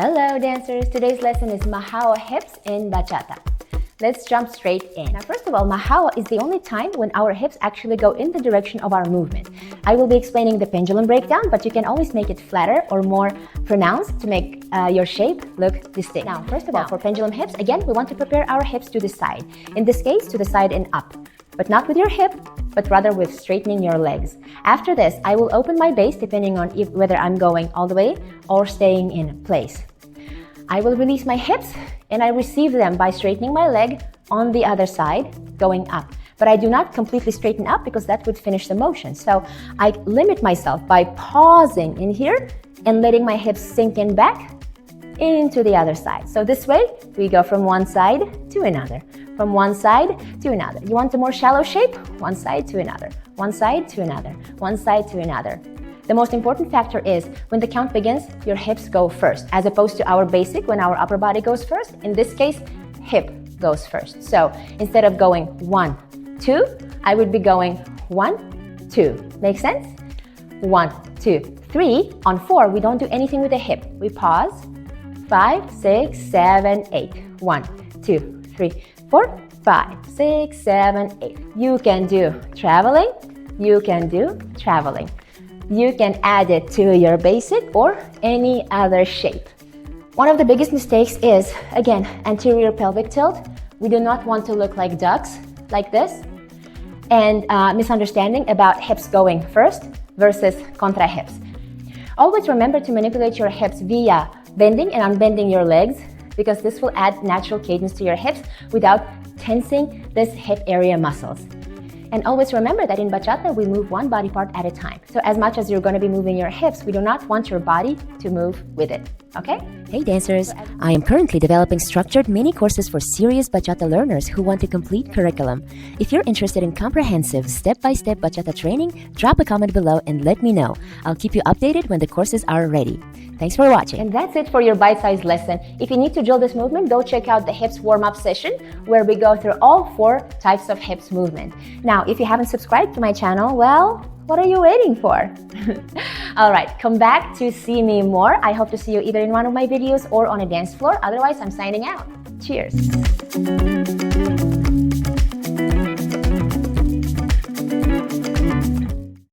Hello dancers! Today's lesson is Majao hips in bachata. Let's jump straight in. Now first of all, Majao is the only time when our hips actually go in the direction of our movement. I will be explaining the pendulum breakdown, but you can always make it flatter or more pronounced to make your shape look distinct. Now first of all, for pendulum hips, again, we want to prepare our hips to the side. In this case, to the side and up. But not with your hip, but rather with straightening your legs. After this, I will open my base depending on whether I'm going all the way or staying in place. I will release my hips and I receive them by straightening my leg on the other side, going up. But I do not completely straighten up because that would finish the motion. So I limit myself by pausing in here and letting my hips sink in back into the other side. So this way, we go from one side to another, from one side to another. You want a more shallow shape? One side to another, one side to another, one side to another. The most important factor is when the count begins, your hips go first, as opposed to our basic when our upper body goes first. In this case, hip goes first. So instead of going 1, 2, I would be going 1, 2. Make sense? 1, 2, 3. On 4, we don't do anything with the hip. We pause. 5, 6, 7, 8. 1, 2, 3, 4, 5, 6, 7, 8. You can do traveling. You can do traveling. You can add it to your basic or any other shape. One of the biggest mistakes is, again, anterior pelvic tilt. We do not want to look like ducks, like this. And misunderstanding about hips going first versus contra hips. Always remember to manipulate your hips via bending and unbending your legs, because this will add natural cadence to your hips without tensing this hip area muscles. And always remember that in bachata, we move one body part at a time. So as much as you're going to be moving your hips, we do not want your body to move with it, okay? Hey dancers, I am currently developing structured mini courses for serious bachata learners who want a complete curriculum. If you're interested in comprehensive, step-by-step bachata training, drop a comment below and let me know. I'll keep you updated when the courses are ready. Thanks for watching. And that's it for your bite-sized lesson. If you need to drill this movement, go check out the hips warm-up session where we go through all 4 types of hips movement. Now, if you haven't subscribed to my channel, well, what are you waiting for? All right, come back to see me more. I hope to see you either in one of my videos or on a dance floor. Otherwise, I'm signing out. Cheers.